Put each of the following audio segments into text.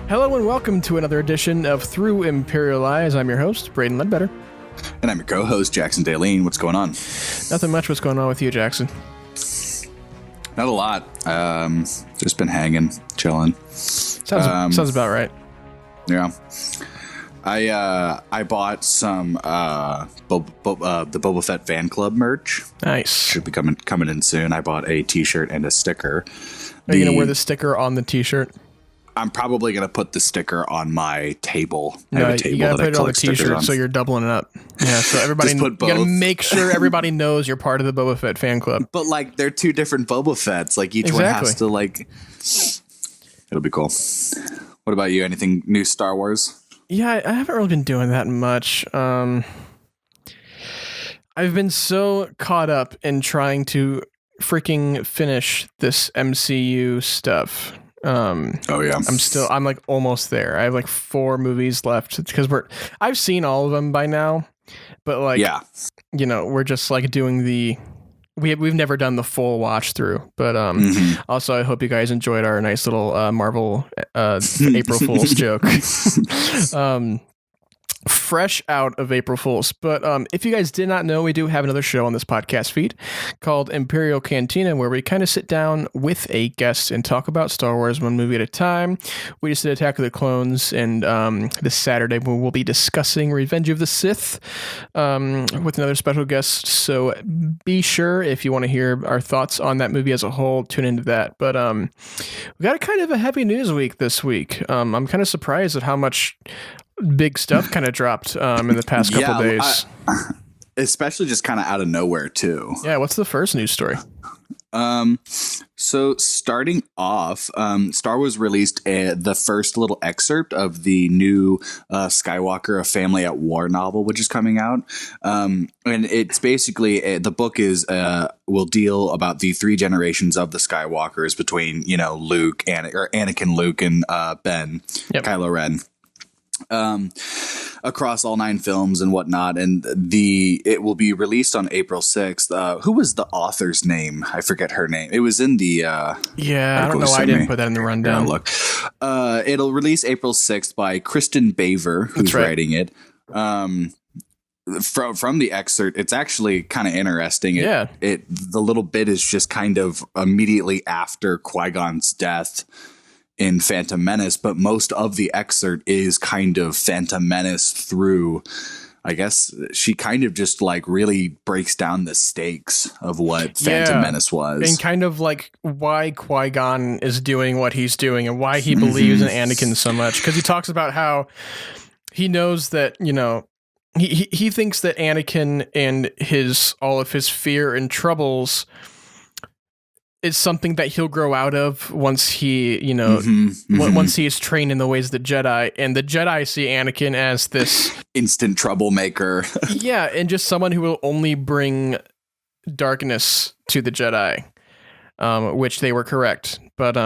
Hello and welcome to another edition of Through Imperial Eyes. I'm your host, Braydon Leadbetter. And I'm your co-host, Jackson Daleen. What's going on? Nothing much. What's going on with you, Jackson? Not a lot. Just been hanging, chilling. Sounds about right. Yeah. I bought some the Boba Fett fan club merch. Nice. Should be coming in soon. I bought a t-shirt and a sticker. Are you gonna wear the sticker on the t-shirt? I'm probably gonna put the sticker on my table. I No, have a table you gotta that put I it on the collect stickers t-shirt on. so you're doubling it up. Yeah, so everybody, Just put you gotta both. make sure everybody knows you're part of the Boba Fett fan club. But like, they're two different Boba Fetts. Like each one has to like. It'll be cool. What about you? Anything new Star Wars? Yeah, I haven't really been doing that much. I've been so caught up in trying to freaking finish this MCU stuff. Oh yeah, I'm like almost there. I have like 4 movies left because I've seen all of them by now, but like, yeah. You know, we're just like doing we've never done the full watch through, but also I hope you guys enjoyed our nice little Marvel April Fool's joke. Fresh out of April Fool's. But if you guys did not know, we do have another show on this podcast feed called Imperial Cantina, where we kind of sit down with a guest and talk about Star Wars one movie at a time. We just did Attack of the Clones, and this Saturday we will be discussing Revenge of the Sith with another special guest. So be sure, if you want to hear our thoughts on that movie as a whole, tune into that. But we got a kind of a heavy news week this week. I'm kind of surprised at how much big stuff kind of dropped in the past couple days. Especially just kind of out of nowhere too. Yeah, what's the first news story? So starting off, Star Wars released the first little excerpt of the new Skywalker, A Family at War novel, which is coming out. And it's basically the book will deal about the 3 generations of the Skywalkers between, Luke and Anakin, Luke, and Ben, Kylo Ren. Across all 9 films and whatnot, and it will be released on April 6th. Who was the author's name? I forget her name. It was in the I don't know why I didn't put that in the rundown. Look, it'll release April 6th by Kristen Baver, who's writing it. From the excerpt, it's actually kind of interesting. The little bit is just kind of immediately after Qui-Gon's death in Phantom Menace, but most of the excerpt is kind of Phantom Menace through, I guess she kind of just like really breaks down the stakes of what Phantom Menace was. And kind of like why Qui-Gon is doing what he's doing and why he believes in Anakin so much. Because he talks about how he knows that, he thinks that Anakin and all of his fear and troubles is something that he'll grow out of once he, once he is trained in the ways of the Jedi. And the Jedi see Anakin as this instant troublemaker. Yeah, and just someone who will only bring darkness to the Jedi, which they were correct. But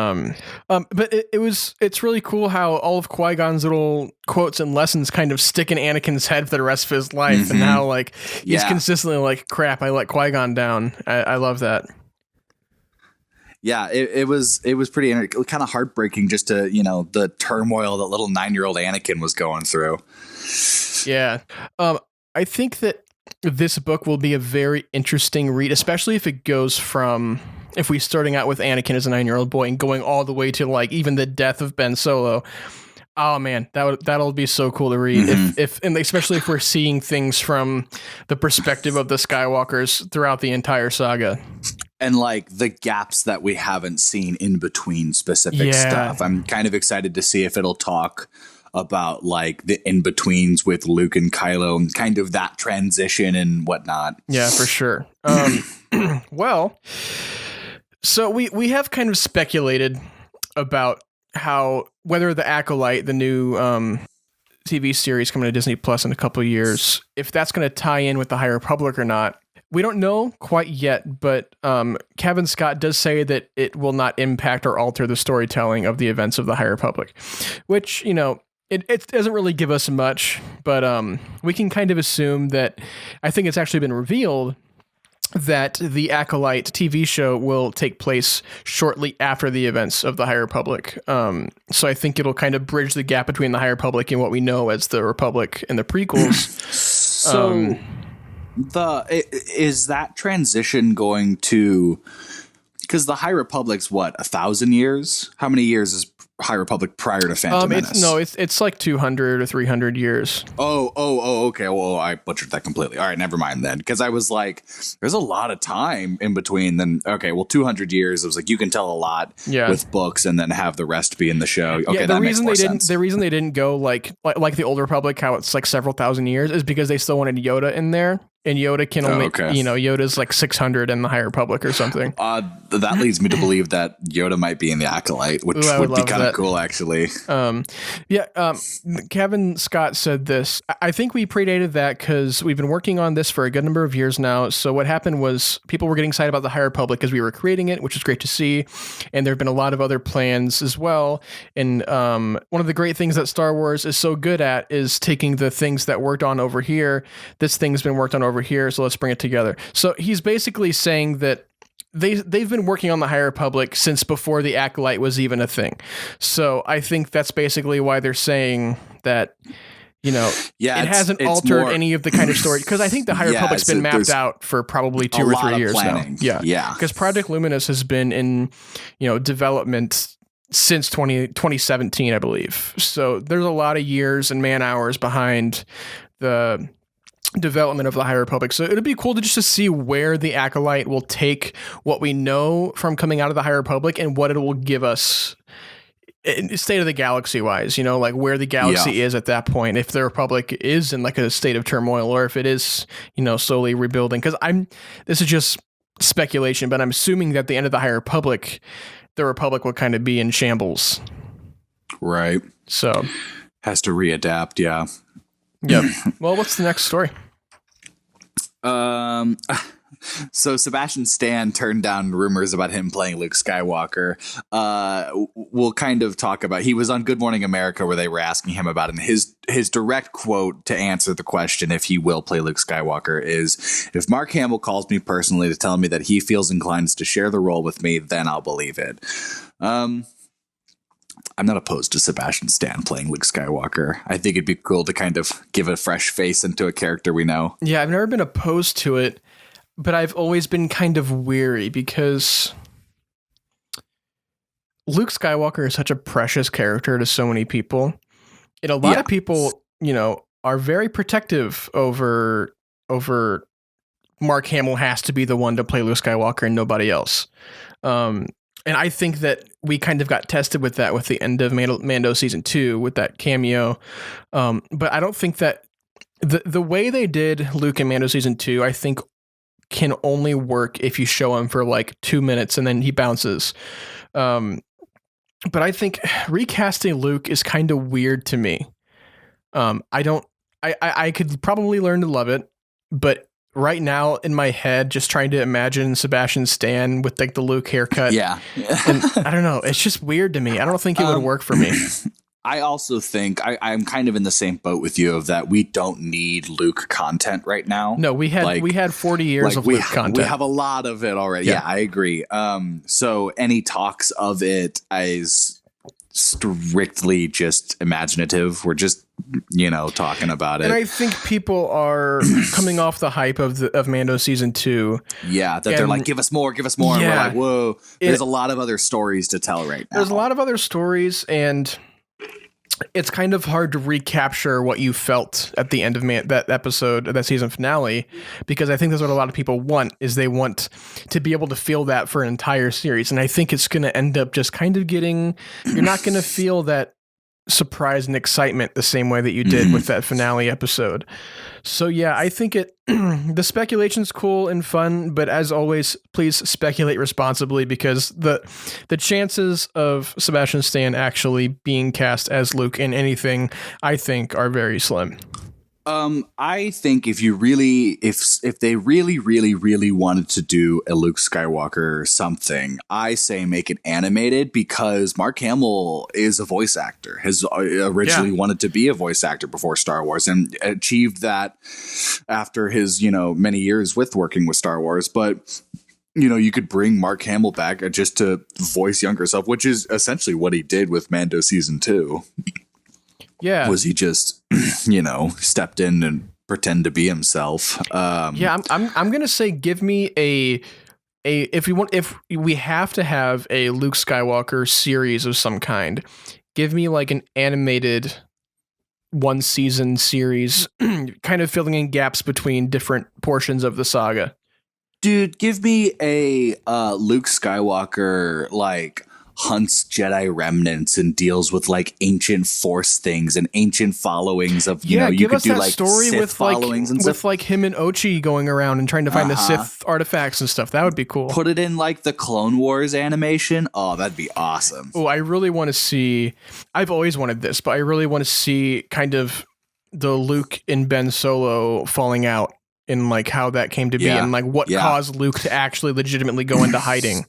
it's really cool how all of Qui-Gon's little quotes and lessons kind of stick in Anakin's head for the rest of his life, and how like he's consistently like, crap, I let Qui-Gon down. I love that. Yeah, it was pretty kind of heartbreaking just to, the turmoil that little 9-year-old Anakin was going through. Yeah. I think that this book will be a very interesting read, especially if it goes from, if we're starting out with Anakin as a 9-year-old boy and going all the way to like even the death of Ben Solo. Oh man, that'll be so cool to read. And especially if we're seeing things from the perspective of the Skywalkers throughout the entire saga. And like the gaps that we haven't seen in between specific stuff. I'm kind of excited to see if it'll talk about like the in-betweens with Luke and Kylo and kind of that transition and whatnot. Yeah, for sure. Well, so we have kind of speculated about whether the Acolyte, the new TV series coming to Disney Plus in a couple of years, if that's going to tie in with the High Republic or not. We don't know quite yet, but Kevin Scott does say that it will not impact or alter the storytelling of the events of the High Republic, which, it doesn't really give us much, but we can kind of assume that I think it's actually been revealed that the Acolyte TV show will take place shortly after the events of the High Republic. So I think it'll kind of bridge the gap between the High Republic and what we know as the Republic in the prequels. So is that transition going to, because the High Republic's what, 1,000 years? How many years is High Republic prior to Phantom Menace? It's like 200 or 300 years. Okay. Well, I butchered that completely. All right, never mind then. Because I was like, there's a lot of time in between. Then, okay, well, 200 years. It was like, you can tell a lot with books and then have the rest be in the show. Okay, the reason they didn't go like the Old Republic, how it's like several thousand years, is because they still wanted Yoda in there. And Yoda can only, Yoda's like 600 in the High Republic or something. That leads me to believe that Yoda might be in the Acolyte, which would be kind of cool, actually. Kevin Scott said this. I think we predated that because we've been working on this for a good number of years now. So what happened was people were getting excited about the High Republic as we were creating it, which is great to see. And there have been a lot of other plans as well. And one of the great things that Star Wars is so good at is taking the things that worked on over here. This thing's been worked on over here, so let's bring it together. So he's basically saying that they've been working on the High Republic since before the Acolyte was even a thing. So I think that's basically why they're saying that, it hasn't altered any of the kind of story, because I think the High Republic's been mapped out for probably 2 or 3 years now. Yeah. Because Project Luminous has been in, development since 2017, I believe. So there's a lot of years and man hours behind the development of the High Republic. So it'd be cool to see where the Acolyte will take what we know from coming out of the High Republic and what it will give us state of the galaxy wise, like where the galaxy is at that point, if the Republic is in like a state of turmoil or if it is, slowly rebuilding. Because this is just speculation, but I'm assuming that at the end of the High Republic, the Republic will kind of be in shambles. Right. So has to readapt. Yeah. Yep. Well, what's the next story? So Sebastian Stan turned down rumors about him playing Luke Skywalker. We'll kind of talk about, he was on Good Morning America where they were asking him about it. And his direct quote to answer the question if he will play Luke Skywalker is, if Mark Hamill calls me personally to tell me that he feels inclined to share the role with me, then I'll believe it. I'm not opposed to Sebastian Stan playing Luke Skywalker. I think it'd be cool to kind of give a fresh face into a character we know. Yeah, I've never been opposed to it, but I've always been kind of weary because Luke Skywalker is such a precious character to so many people. And a lot of people, are very protective over Mark Hamill has to be the one to play Luke Skywalker and nobody else. And I think that we kind of got tested with that with the end of Mando season 2 with that cameo. But I don't think that the way they did Luke in Mando season 2, I think can only work if you show him for like 2 minutes and then he bounces. But I think recasting Luke is kind of weird to me. I could probably learn to love it, but right now in my head, just trying to imagine Sebastian Stan with like the Luke haircut. Yeah. And I don't know. It's just weird to me. I don't think it would work for me. I also think I'm kind of in the same boat with you of that we don't need Luke content right now. No, we had 40 years of Luke content. We have a lot of it already. Yeah, I agree. So any talks of it is strictly just imaginative. We're just, talking about it. And I think people are coming off the hype of Mando season 2. Yeah, they're like, give us more. Yeah, and we're like, whoa, there's a lot of other stories to tell right now. There's a lot of other stories, and it's kind of hard to recapture what you felt at the end of that episode, that season finale, because I think that's what a lot of people want, is they want to be able to feel that for an entire series. And I think it's going to end up just kind of you're not going to feel that surprise and excitement the same way that you did with that finale episode. So yeah, I think the speculation's cool and fun, but as always, please speculate responsibly, because the chances of Sebastian Stan actually being cast as Luke in anything, I think, are very slim. I think if they really wanted to do a Luke Skywalker something, I say make it animated, because Mark Hamill is a voice actor, has originally wanted to be a voice actor before Star Wars, and achieved that after his, many years with working with Star Wars. But you could bring Mark Hamill back just to voice younger self, which is essentially what he did with Mando season 2. Yeah. Was he just, stepped in and pretend to be himself? I'm going to say, give me if we have to have a Luke Skywalker series of some kind, give me like an animated 1-season series, kind of filling in gaps between different portions of the saga. Dude, give me a Luke Skywalker, like, hunts Jedi remnants and deals with like ancient Force things and ancient followings of you give could us do that like story Sith with followings and stuff. With like him and Ochi going around and trying to find the Sith artifacts and stuff. That would be cool. Put it in like the Clone Wars animation. Oh, that'd be awesome. Oh, I really want to see. I've always wanted this, but I really want to see kind of the Luke and Ben Solo falling out and like how that came to be and like what caused Luke to actually legitimately go into hiding.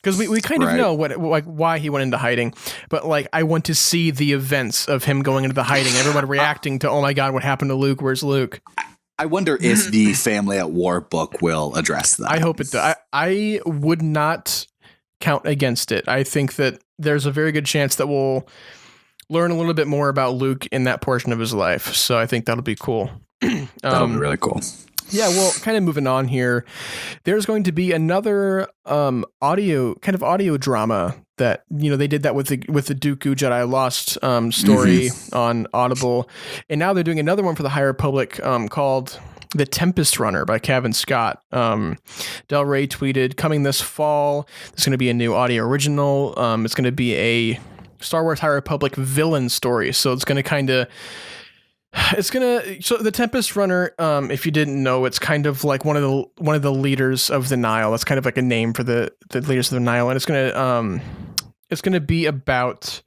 Because we kind of know why he went into hiding, but like I want to see the events of him going into the hiding. Everyone reacting to, oh my God, what happened to Luke? Where's Luke? I wonder if the Family at War book will address that. I hope it does. I would not count against it. I think that there's a very good chance that we'll learn a little bit more about Luke in that portion of his life. So I think that'll be cool. That'll be really cool. Yeah, well, kind of moving on here, there's going to be another audio drama that, they did that with the Dooku Jedi Lost story on Audible. And now they're doing another one for the High Republic called The Tempest Runner by Cavan Scott. Del Rey tweeted, coming this fall, there's going to be a new audio original. It's going to be a Star Wars High Republic villain story. So it's going to so the Tempest Runner, if you didn't know, it's kind of like one of the leaders of the Nile. It's kind of like a name for the leaders of the Nile, and it's gonna be about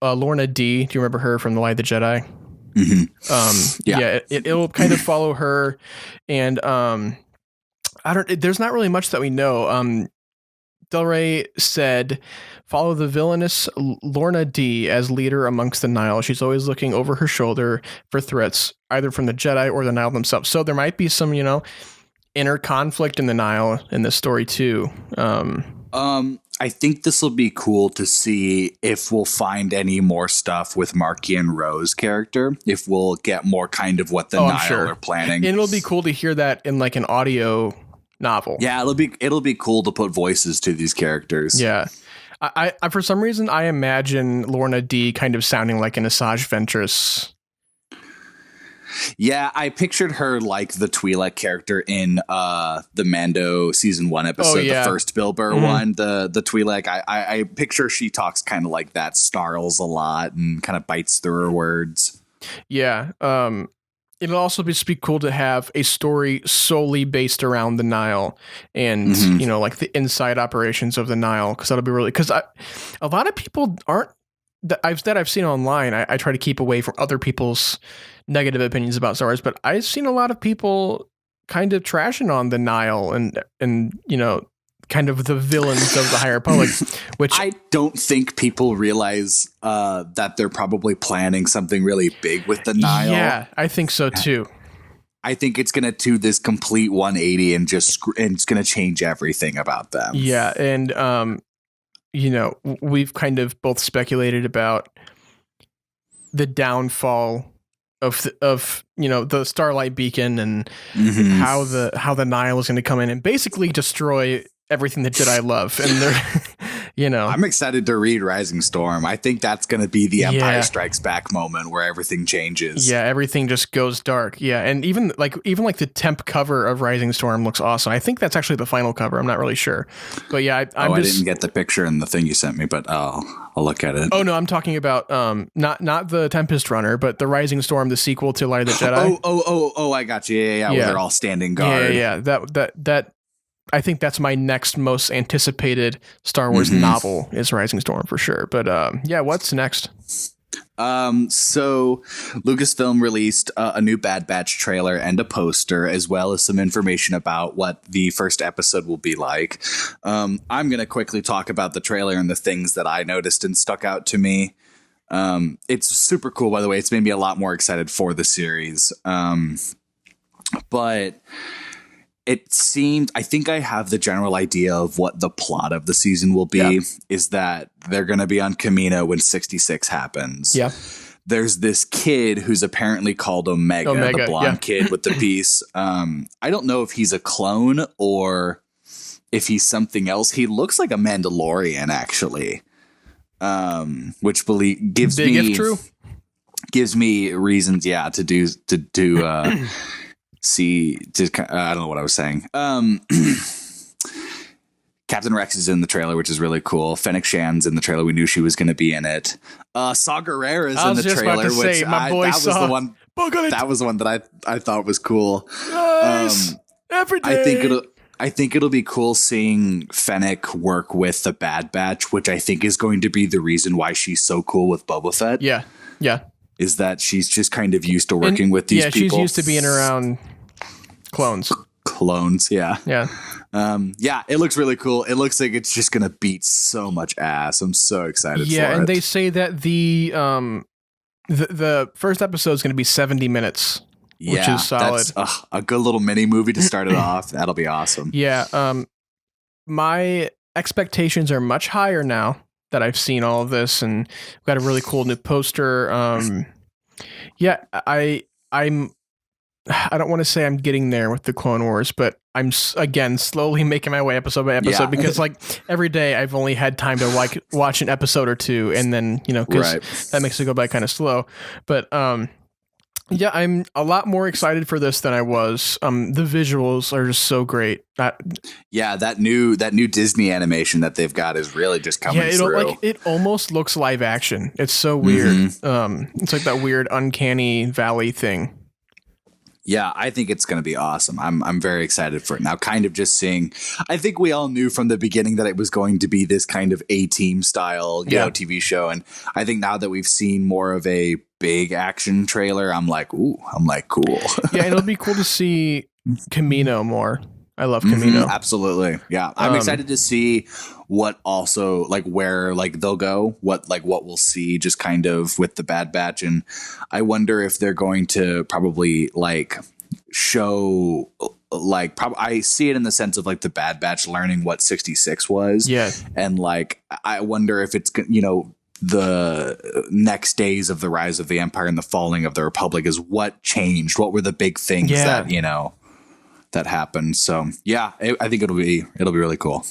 Lorna D. Do you remember her from The Light of the Jedi? Mm-hmm. It'll kind of follow her, and there's not really much that we know. Del Rey said, follow the villainous Lorna D as leader amongst the Nile. She's always looking over her shoulder for threats, either from the Jedi or the Nile themselves. So there might be some, inner conflict in the Nile in this story too. I think this will be cool to see if we'll find any more stuff with Markian Ro's character, if we'll get more kind of what the Nile are planning. And it'll be cool to hear that in like an audio novel. Yeah, it'll be cool to put voices to these characters. Yeah. I for some reason I imagine Lorna D kind of sounding like an Asajj Ventress. Yeah, I pictured her like the Twi'lek character in the Mando season 1 episode, the first Bill Burr one, the Twi'lek. I picture she talks kind of like that, snarls a lot and kind of bites through her words. Yeah. It'll also be cool to have a story solely based around the Nile and, like the inside operations of the Nile. Because that'll be really, because a lot of people aren't, that I've seen online. I try to keep away from other people's negative opinions about Star Wars, but I've seen a lot of people kind of trashing on the Nile and kind of the villains of the High Republic, which I don't think people realize that they're probably planning something really big with the Nile. Yeah, I think so too. I think it's going to do this complete 180 and it's going to change everything about them. Yeah. And, we've kind of both speculated about the downfall of the Starlight Beacon and how the Nile is going to come in and basically destroy everything the Jedi love. And they're, I'm excited to read Rising Storm. I think that's going to be the Empire Strikes Back moment where everything changes. Yeah, everything just goes dark. Yeah, and even like the temp cover of Rising Storm looks awesome. I think that's actually the final cover. I'm not really sure. But yeah, I didn't get the picture in the thing you sent me, but I'll look at it. Oh no, I'm talking about not the Tempest Runner, but the Rising Storm, the sequel to Light of the Jedi. Oh, I got you. Yeah. Where they're all standing guard. Yeah. That I think that's my next most anticipated Star Wars novel is Rising Storm for sure. But what's next? So Lucasfilm released a new Bad Batch trailer and a poster, as well as some information about what the first episode will be like. I'm going to quickly talk about the trailer and the things that I noticed and stuck out to me. It's super cool, by the way. It's made me a lot more excited for the series. But it seemed, I think I have the general idea of what the plot of the season will be, is that they're going to be on Kamino when 66 happens. Yeah. There's this kid who's apparently called Omega, the blonde kid with the piece. I don't know if he's a clone or if he's something else. He looks like a Mandalorian, actually, which gives me reasons, to do I don't know what I was saying. Captain Rex is in the trailer, which is really cool. Fennec Shan's in the trailer. We knew she was going to be in it. Saw Gerrera is in the trailer, which that was the one that I thought was cool. Nice. Every day. I think it'll be cool seeing Fennec work with the Bad Batch, which I think is going to be the reason why she's so cool with Boba Fett. Yeah. Is that she's just kind of used to working with these people. Yeah, she's used to being around clones, yeah. It looks really cool. It looks like it's just gonna beat so much ass. I'm so excited for it. And they say that the first episode is gonna be 70 minutes, which is solid. That's a good little mini movie to start it off. That'll be awesome. My expectations are much higher now that I've seen all of this, and we've got a really cool new poster. I don't want to say I'm getting there with the Clone Wars, but I'm again slowly making my way episode by episode because like every day I've only had time to watch an episode or two, and then because that makes it go by kind of slow. But I'm a lot more excited for this than I was. The visuals are just so great. That new Disney animation that they've got is really just coming through. It almost looks live action. It's so weird. It's like that weird uncanny valley thing. Yeah, I think it's going to be awesome. I'm very excited for it now. Kind of just seeing, I think we all knew from the beginning that it was going to be this kind of A-Team style, TV show. And I think now that we've seen more of a big action trailer, I'm like, cool. Yeah, it'll be cool to see Kamino more. I love Kamino. Absolutely. Yeah. I'm excited to see what also where they'll go, what we'll see just kind of with the Bad Batch. And I wonder if they're going to probably show I see it in the sense of the Bad Batch learning what 66 was. Yeah. And I wonder if it's, the next days of the rise of the Empire and the falling of the Republic is what changed. What were the big things that, that happened. So I think it'll be really cool.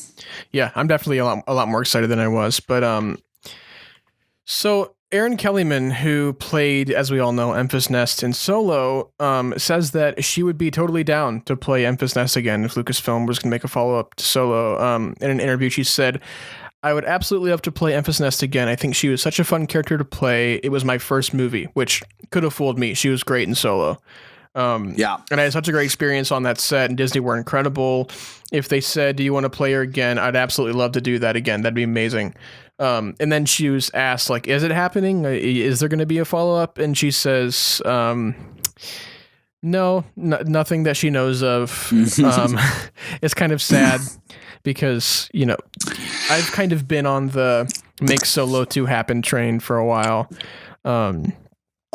Yeah, I'm definitely a lot more excited than I was. But so Erin Kellyman, who played, as we all know, Enfys Nest in Solo, says that she would be totally down to play Enfys Nest again if Lucasfilm was going to make a follow-up to Solo. In an interview, she said, "I would absolutely love to play Enfys Nest again. I think she was such a fun character to play. It was my first movie," which could have fooled me. She was great in Solo. And I had such a great experience on that set, and Disney were incredible. If they said, "Do you want to play her again?" I'd absolutely love to do that again. That'd be amazing. And then she was asked, is it happening? Is there going to be a follow-up? And she says, no, nothing that she knows of. It's kind of sad because, I've kind of been on the make Solo 2 happen train for a while. A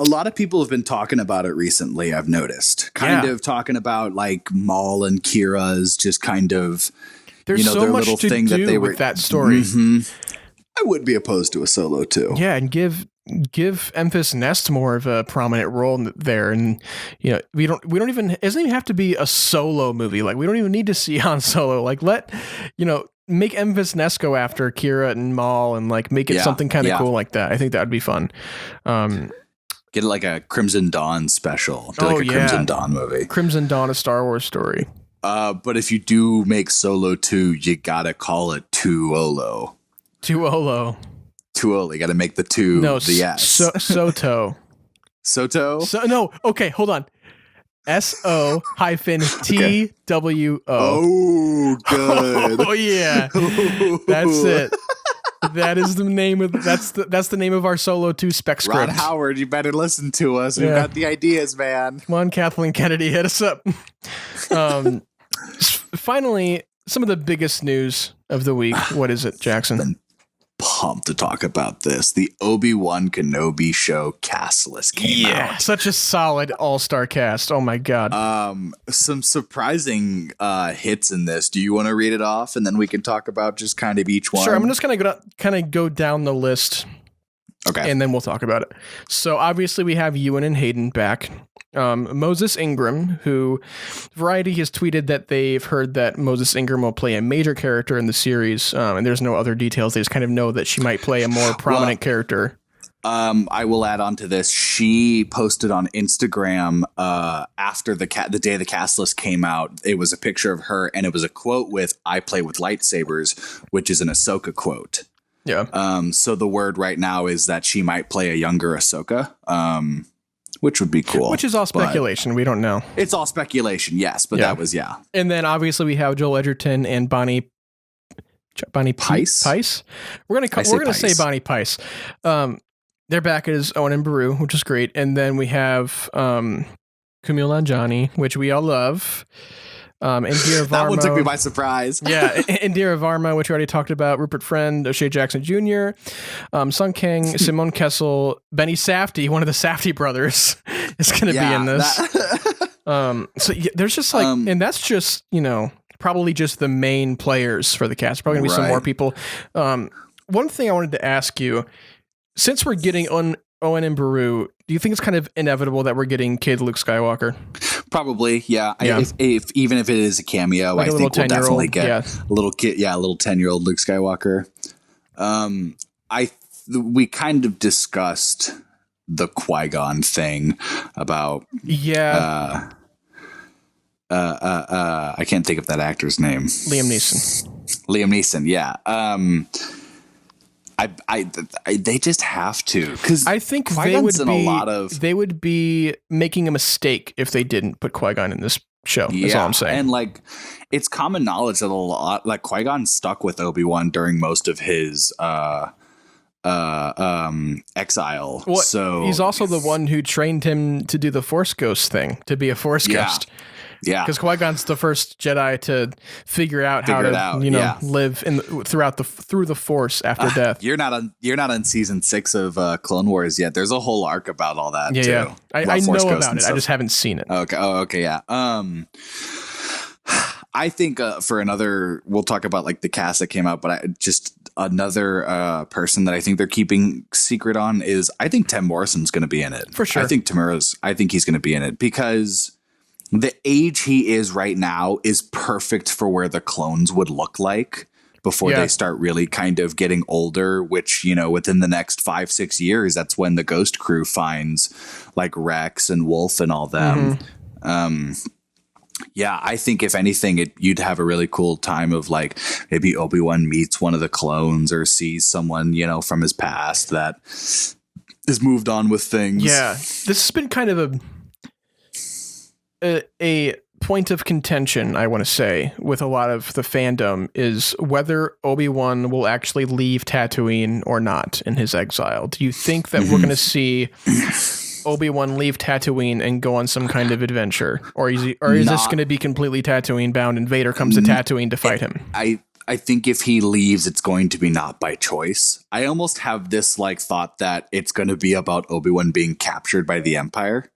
lot of people have been talking about it recently, I've noticed. Kind of talking about Maul and Kira's just kind of, there's so their much little to thing do that they with that story. I would be opposed to a Solo 2. Yeah, and give Enfys Nest more of a prominent role there. And we don't even, it doesn't even have to be a Solo movie. We don't even need to see Han Solo. Make Enfys Nest go after Kira and Maul and make it something kind of cool like that. I think that would be fun. Get it a Crimson Dawn special. Do Crimson Dawn movie. Crimson Dawn, a Star Wars story. But if you do make Solo 2, you gotta call it Tuolo. Tuolo. You gotta make the two the S. Soto. Soto? No, okay, hold on. SO-TWO. Oh, good. Oh, yeah. That's it. That is the name of that's the name of our Solo 2 spec script. Ron Howard, you better listen to us. We've got the ideas, man. Come on, Kathleen Kennedy, hit us up. Finally, some of the biggest news of the week. What is it, Jackson? Pumped to talk about this. The Obi-Wan Kenobi show cast list came out. Such a solid all-star cast. Oh my god. Some surprising hits in this. Do you want to read it off and then we can talk about just kind of each one? Sure, I'm just gonna go down the list. Okay. And then we'll talk about it. So obviously we have Ewan and Hayden back. Moses Ingram, who Variety has tweeted that they've heard that Moses Ingram will play a major character in the series, and there's no other details. They just kind of know that she might play a more prominent character. I will add on to this. She posted on Instagram after the day the cast list came out. It was a picture of her, and it was a quote with "I play with lightsabers," which is an Ahsoka quote. Yeah. So the word right now is that she might play a younger Ahsoka. Which would be cool. Which is all speculation. We don't know. It's all speculation, yes, but that was, And then obviously we have Joel Edgerton and Bonnie Pice. We're gonna say Bonnie Pice. They're back as Owen and Beru, which is great. And then we have Kumail Nanjiani, which we all love. Indira Varma. That one took me by surprise. Yeah, Indira Varma, which we already talked about. Rupert Friend, O'Shea Jackson Jr., Sung Kang, Simone Kessel, Benny Safdie, one of the Safdie brothers, is going to be in this. So there's just and that's just probably just the main players for the cast. Probably going to be some more people. One thing I wanted to ask you, since we're getting Owen and Beru, do you think it's kind of inevitable that we're getting kid Luke Skywalker? Probably, yeah. If even if it is a cameo, I think we'll definitely get a little kid, a little 10-year-old Luke Skywalker. We kind of discussed the Qui-Gon thing about I can't think of that actor's name. Liam Neeson, yeah. They just have to, because I think they would be making a mistake if they didn't put Qui-Gon in this show. That's all I'm saying. And it's common knowledge that Qui-Gon stuck with Obi-Wan during most of his exile. Well, so he's also the one who trained him to do the Force Ghost thing, to be a Force Ghost. Yeah, because Qui-Gon's the first Jedi to figure out how to live through the Force after death. You're not on season 6 of Clone Wars yet. There's a whole arc about all that. Yeah. I know about it. I just haven't seen it. Okay. Oh, okay. Yeah. I think for another, we'll talk about the cast that came out, but just another person that I think they're keeping secret on is I think Tim Morrison's going to be in it for sure. I think he's going to be in it because the age he is right now is perfect for where the clones would look like before they start really kind of getting older, which, within the next 5-6 years, that's when the Ghost Crew finds Rex and Wolf and all them. I think if anything, you'd have a really cool time of maybe Obi-Wan meets one of the clones or sees someone, from his past that is moved on with things. Yeah, this has been kind of a point of contention, I want to say, with a lot of the fandom is whether Obi-Wan will actually leave Tatooine or not in his exile. Do you think that we're going to see Obi-Wan leave Tatooine and go on some kind of adventure, or is this going to be completely Tatooine bound and Vader comes to Tatooine to fight him? I think if he leaves, it's going to be not by choice. I almost have this thought that it's going to be about Obi-Wan being captured by the Empire.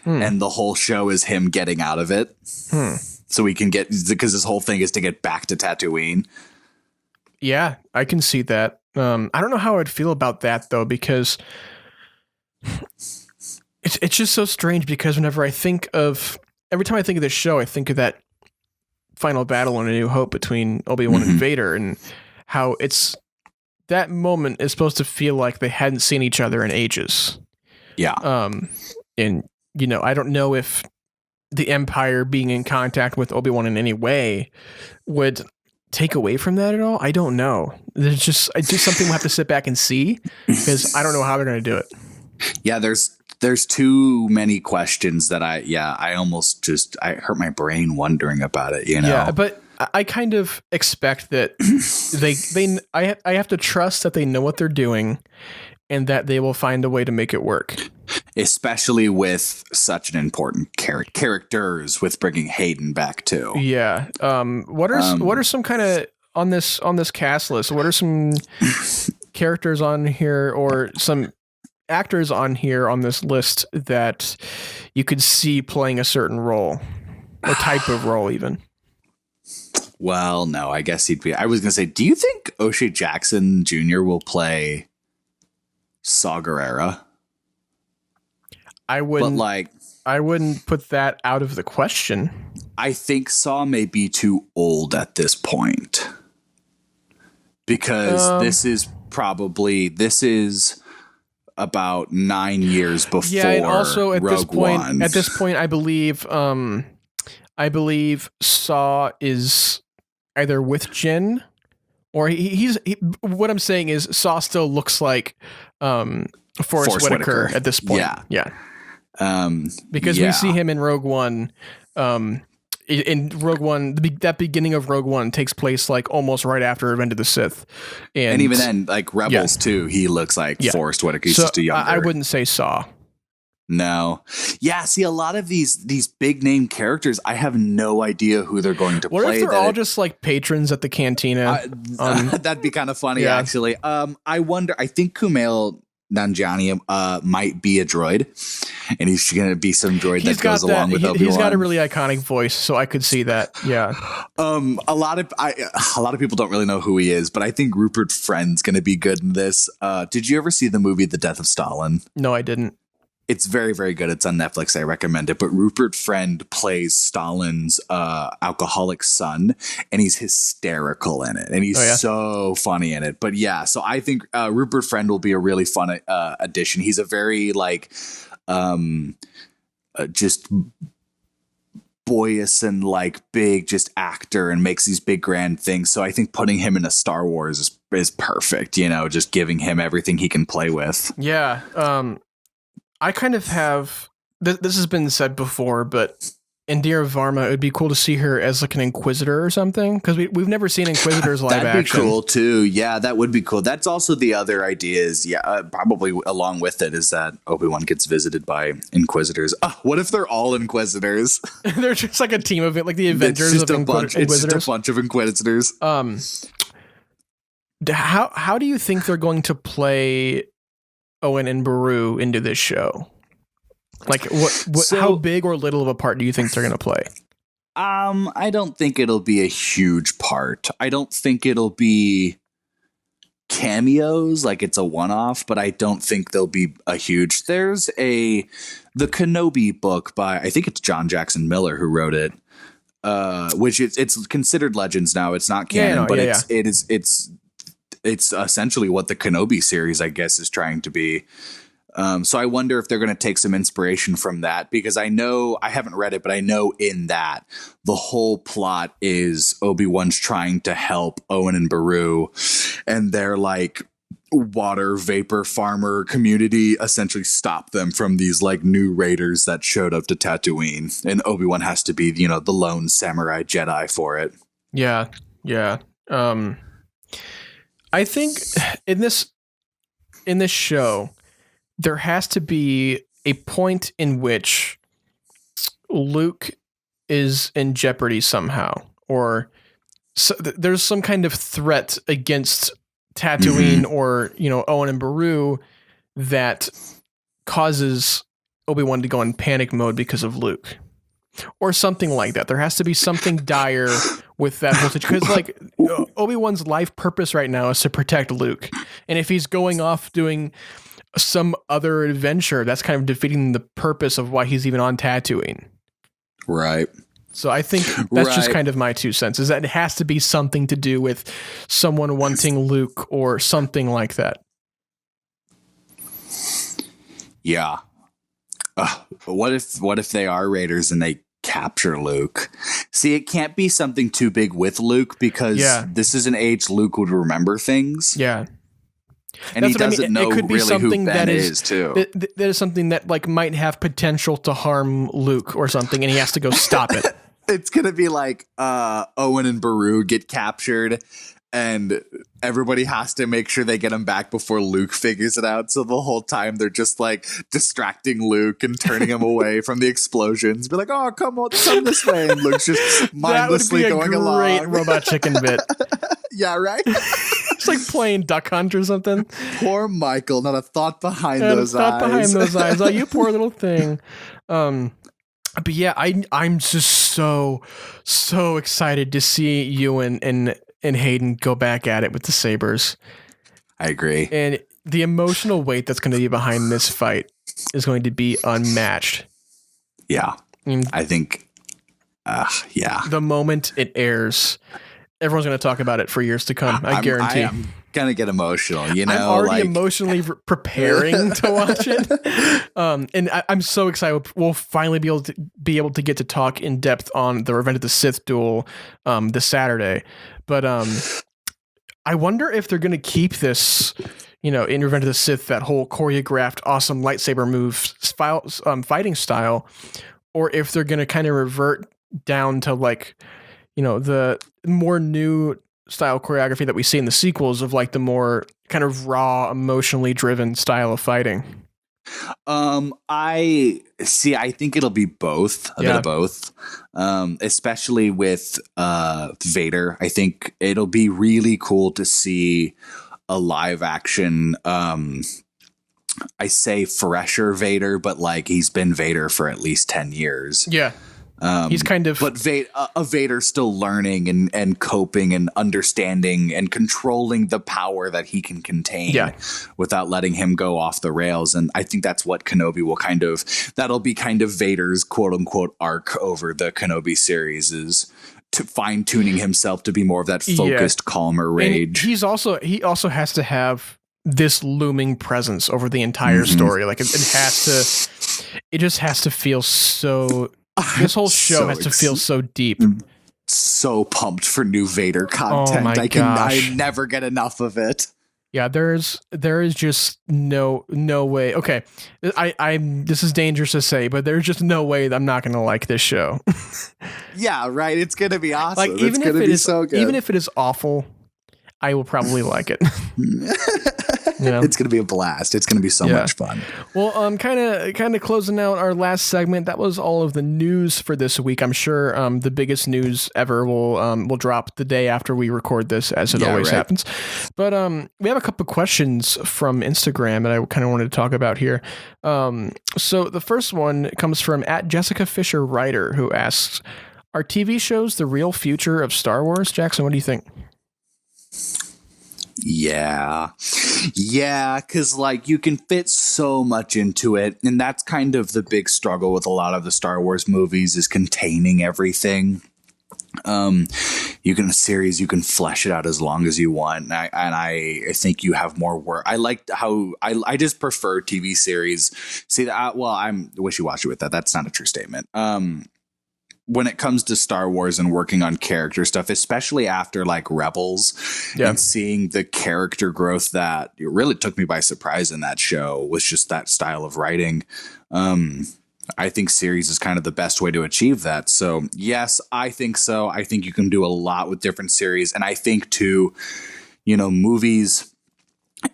And the whole show is him getting out of it. So we can because his whole thing is to get back to Tatooine. Yeah, I can see that. I don't know how I'd feel about that though, because it's just so strange, because every time I think of this show, I think of that final battle in A New Hope between Obi-Wan and Vader, and how that moment is supposed to feel like they hadn't seen each other in ages. Yeah. And I don't know if the Empire being in contact with Obi-Wan in any way would take away from that at all. I don't know. It's just something we'll have to sit back and see, because I don't know how they're going to do it. Yeah, there's too many questions that I hurt my brain wondering about it, Yeah, but I kind of expect that I have to trust that they know what they're doing and that they will find a way to make it work. Especially with such an important characters with bringing Hayden back too. Yeah. What are some kind of on this cast list? What are some characters on here or some actors on here on this list that you could see playing a certain role or type of role even? Well, no, I guess he'd be. I was going to say, do you think O'Shea Jackson Jr. will play Saw Gerrera? I wouldn't put that out of the question. I think Saw may be too old at this point because this is about 9 years before. Yeah, and also at Rogue One. At this point, I believe Saw is either with Jyn or he's what I'm saying is Saw still looks like Forrest Whitaker at this point. Yeah. Because we see him in Rogue One. In Rogue One, that beginning of Rogue One takes place like almost right after Revenge of the Sith, and even then, like Rebels too, he looks like Forrest Whitaker. He's just a younger. I wouldn't say Saw. No, see, a lot of these big name characters, I have no idea who they're going to play. What if they're all just like patrons at the cantina? That'd be kind of funny, actually. I wonder. I think Kumail Nanjiani might be a droid, and he's going to be some droid that goes along with Obi-Wan. He's got a really iconic voice, so I could see that. Yeah. A lot of people don't really know who he is, but I think Rupert Friend's going to be good in this. Did you ever see the movie The Death of Stalin? No, I didn't. It's very, very good. It's on Netflix. I recommend it. But Rupert Friend plays Stalin's alcoholic son, and he's hysterical in it. And he's so funny in it. But yeah, so I think Rupert Friend will be a really fun addition. He's a very just boyish and like big just actor and makes these big grand things. So I think putting him in a Star Wars is perfect. You know, just giving him everything he can play with. Yeah. I kind of have this has been said before, but Indira Varma, it would be cool to see her as like an Inquisitor or something, because we've never seen Inquisitors live action. That'd be cool too. Yeah, that would be cool. That's also the other idea is, probably along with it is that Obi-Wan gets visited by Inquisitors. What if they're all Inquisitors? They're just like a team of it, like the Avengers of Inquisitors. It's just a bunch of Inquisitors. How do you think they're going to play Owen and Beru into this show? Like how big or little of a part do you think they're going to play? I don't think it'll be a huge part. I don't think it'll be cameos, like it's a one-off, but I don't think they'll be a huge. There's the Kenobi book by, I think it's John Jackson Miller who wrote it, which it's considered Legends now. It's not canon, but it's essentially what the Kenobi series, I guess, is trying to be. So I wonder if they're going to take some inspiration from that, because I haven't read it, but I know in that the whole plot is Obi-Wan's trying to help Owen and Beru and their like water vapor farmer community essentially stop them from these like new raiders that showed up to Tatooine, and Obi-Wan has to be, the lone samurai Jedi for it. Yeah. I think in this show, there has to be a point in which Luke is in jeopardy somehow, or there's some kind of threat against Tatooine or, Owen and Beru that causes Obi-Wan to go in panic mode because of Luke. Or something like that. There has to be something dire with that whole situation. Because, like, Obi-Wan's life purpose right now is to protect Luke. And if he's going off doing some other adventure, that's kind of defeating the purpose of why he's even on Tatooine. Right. So I think that's just kind of my 2 cents, is that it has to be something to do with someone wanting Luke or something like that. Yeah. What if they are raiders and they capture Luke? See, it can't be something too big with Luke, because this is an age Luke would remember things. Yeah. And he doesn't know really who Ben is too. That is something that like might have potential to harm Luke or something, and he has to go stop it. It's going to be like Owen and Beru get captured and everybody has to make sure they get him back before Luke figures it out. So the whole time they're just like distracting Luke and turning him away from the explosions. Be like, oh, come this way. And Luke's just mindlessly going along. That would be a great Robot Chicken bit. Yeah, right? It's like playing Duck Hunt or something. Poor Michael. Not a thought behind those eyes. Oh, you poor little thing. But yeah, I'm just so excited to see Ewan and Hayden go back at it with the sabers. I agree. And the emotional weight that's going to be behind this fight is going to be unmatched. Yeah. I think, yeah. The moment it airs, everyone's going to talk about it for years to come. I guarantee. I'm going to get emotional, you know? I'm already emotionally preparing to watch it. And I'm so excited. We'll finally be able to get to talk in depth on the Revenge of the Sith duel this Saturday. But I wonder if they're going to keep this, in Revenge of the Sith, that whole choreographed, awesome lightsaber move fighting style, or if they're going to kind of revert down to like, the more new style choreography that we see in the sequels of like the more kind of raw, emotionally driven style of fighting. I think it'll be both, a bit of both. Especially with Vader. I think it'll be really cool to see a live action I say fresher Vader, but like he's been Vader for at least 10 years. Yeah. He's kind of, but Vader still learning and coping and understanding and controlling the power that he can contain without letting him go off the rails. And I think that's what Kenobi that'll be kind of Vader's quote unquote arc over the Kenobi series, is to fine tuning himself to be more of that focused, calmer rage. And he also has to have this looming presence over the entire story. Like it just has to feel so. This whole show has to feel so deep. So pumped for new Vader content. Oh my gosh. I never get enough of it. Yeah, there is just no way. Okay, this is dangerous to say, but there's just no way that I'm not gonna like this show. Yeah, right. It's gonna be awesome. Like even it's gonna be so good. Even if it is awful, I will probably like it. It's going to be a blast. It's going to be so much fun. Well, kind of closing out our last segment. That was all of the news for this week. I'm sure the biggest news ever will drop the day after we record this, as it always happens. But we have a couple questions from Instagram that I kind of wanted to talk about here. So the first one comes from @JessicaFisherWriter, who asks, "Are TV shows the real future of Star Wars?" Jackson, what do you think? Yeah, because like you can fit so much into it, and that's kind of the big struggle with a lot of the Star Wars movies, is containing everything. You can flesh it out as long as you want, and I think you have more work. I like how I just prefer TV series. See that? Well, I'm wishy-washy with that. That's not a true statement. When it comes to Star Wars and working on character stuff, especially after like Rebels and seeing the character growth that it really took me by surprise in that show, was just that style of writing. I think series is kind of the best way to achieve that. So yes, I think so. I think you can do a lot with different series. And I think too, movies,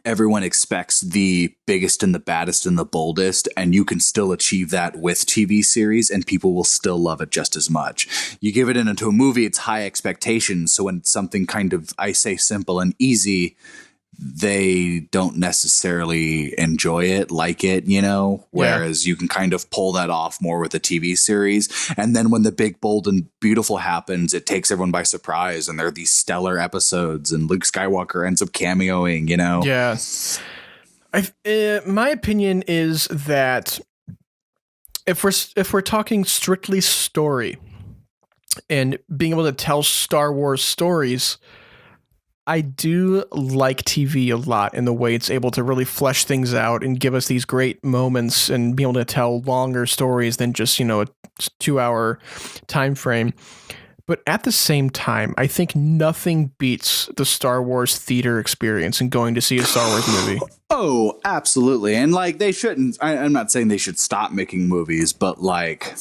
everyone expects the biggest and the baddest and the boldest, and you can still achieve that with TV series and people will still love it just as much. You give it into a movie, it's high expectations. So when it's something kind of, I say, simple and easy, they don't necessarily enjoy it, like it, whereas you can kind of pull that off more with a TV series. And then when the big, bold and beautiful happens, it takes everyone by surprise. And there are these stellar episodes and Luke Skywalker ends up cameoing, Yeah. My opinion is that if we're talking strictly story and being able to tell Star Wars stories, I do like TV a lot in the way it's able to really flesh things out and give us these great moments and be able to tell longer stories than just, a 2-hour time frame. But at the same time, I think nothing beats the Star Wars theater experience and going to see a Star Wars movie. Oh, absolutely. And like they shouldn't, I'm not saying they should stop making movies, but like,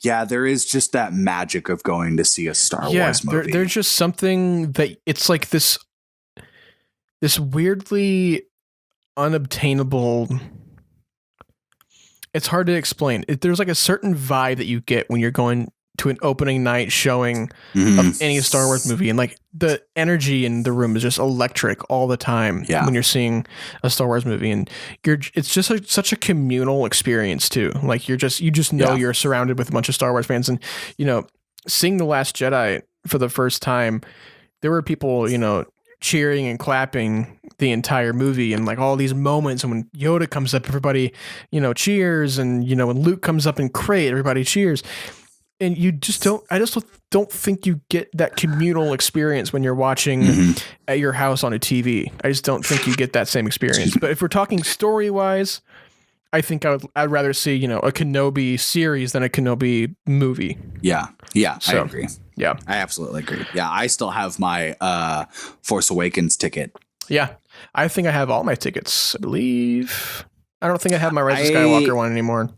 Yeah, there is just that magic of going to see a Star Wars movie. There's just something that it's like this weirdly unobtainable. It's hard to explain. There's like a certain vibe that you get when you're going to an opening night showing of any Star Wars movie, and like the energy in the room is just electric all the time when you're seeing a Star Wars movie, and it's just such a communal experience too. Like you just know you're surrounded with a bunch of Star Wars fans, and seeing The Last Jedi for the first time, there were people cheering and clapping the entire movie, and like all these moments, and when Yoda comes up, everybody cheers, and when Luke comes up in Crate, everybody cheers. And I just don't think you get that communal experience when you're watching at your house on a TV. I just don't think you get that same experience. But if we're talking story wise, I think I'd rather see, a Kenobi series than a Kenobi movie. Yeah. I agree. Yeah. I absolutely agree. Yeah. I still have my Force Awakens ticket. Yeah. I think I have all my tickets, I believe. I don't think I have my Rise of Skywalker one anymore.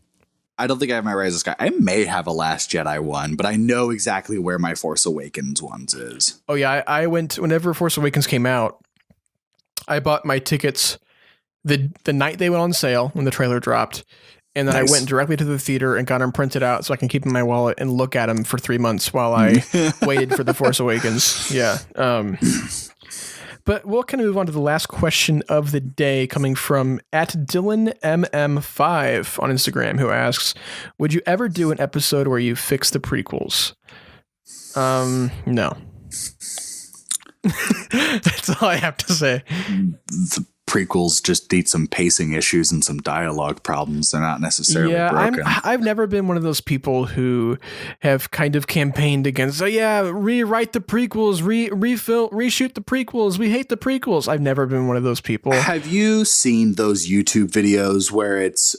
I don't think I have my Rise of Skywalker. I may have a Last Jedi one, but I know exactly where my Force Awakens ones is. Oh yeah, I went whenever Force Awakens came out. I bought my tickets the night they went on sale when the trailer dropped, and then I went directly to the theater and got them printed out so I can keep them in my wallet and look at them for 3 months while I waited for the Force Awakens. Yeah. But we'll kind of move on to the last question of the day, coming from @DylanMM5 on Instagram, who asks, would you ever do an episode where you fix the prequels? No. That's all I have to say. The prequels just need some pacing issues and some dialogue problems. They're not necessarily broken. I've never been one of those people who have kind of campaigned against, rewrite the prequels, reshoot the prequels. We hate the prequels. I've never been one of those people. Have you seen those YouTube videos where it's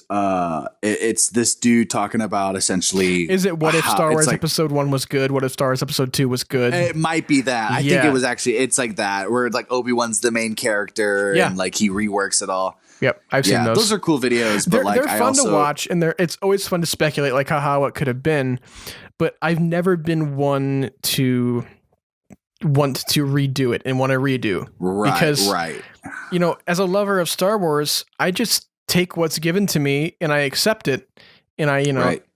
this dude talking about essentially... Is it what if Star Wars Episode 1 was good? What if Star Wars Episode 2 was good? It might be that. I think it was actually... It's like that, where like Obi-Wan's the main character and like he reworks it all. Yep, I've seen those. Those are cool videos, but they're fun to watch, and it's always fun to speculate, like haha, what could have been. But I've never been one to want to redo it and want to redo, because as a lover of Star Wars, I just take what's given to me and I accept it, and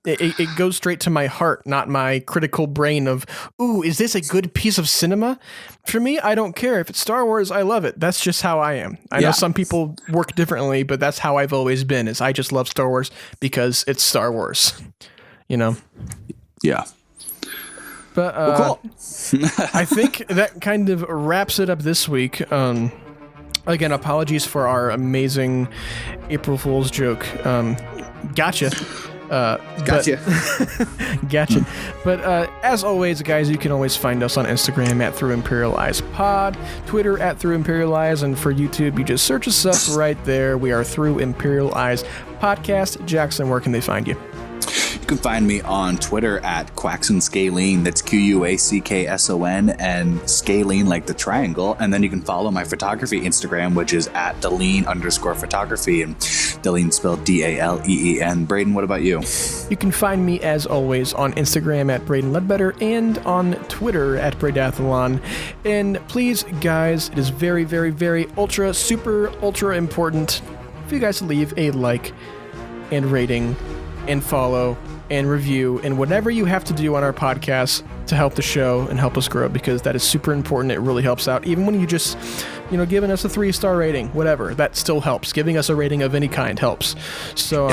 it goes straight to my heart, not my critical brain of, ooh, is this a good piece of cinema? For me, I don't care. If it's Star Wars, I love it. That's just how I am. I know some people work differently, but that's how I've always been, is I just love Star Wars because it's Star Wars, Yeah. But cool. I think that kind of wraps it up this week. Again, apologies for our amazing April Fool's joke. Gotcha. Gotcha. Gotcha. But as always, guys, you can always find us on Instagram @ThroughImperialEyesPod, Twitter @ThroughImperialEyes, and for YouTube, you just search us up right there. We are Through Imperial Eyes Podcast. Jackson, where can they find you? You can find me on Twitter @QuacksonScalene. That's QUACKSON, and Scalene like the triangle. And then you can follow my photography Instagram, which is @Daleen_photography, and Daleen spelled DALEEN. Braydon, what about you? You can find me, as always, on Instagram @braydonleadbetter and on Twitter @braydathlon. And please, guys, it is very, very, very super ultra important for you guys to leave a like and rating and follow and review and whatever you have to do on our podcast to help the show and help us grow, because that is super important. It really helps out. Even when you just, giving us a 3-star rating, whatever, that still helps. Giving us a rating of any kind helps. So,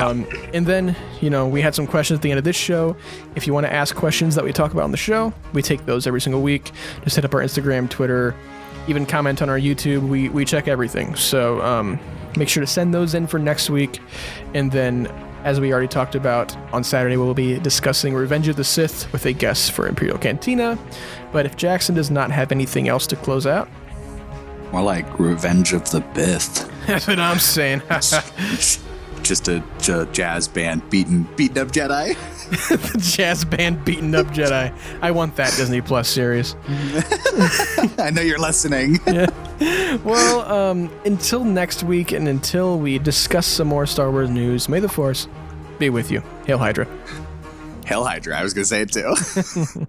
and then, we had some questions at the end of this show. If you want to ask questions that we talk about on the show, we take those every single week. Just hit up our Instagram, Twitter, even comment on our YouTube. We check everything. So, make sure to send those in for next week. And then, as we already talked about, on Saturday we'll be discussing Revenge of the Sith with a guest for Imperial Cantina. But if Jackson does not have anything else to close out... More like Revenge of the Bith. That's what I'm saying. Just a jazz band beating up Jedi. The jazz band beating up Jedi. I want that Disney Plus series. I know you're listening. Yeah. Well, until next week, and until we discuss some more Star Wars news, may the Force be with you. Hail Hydra. Hell Hydra. I was going to say it too.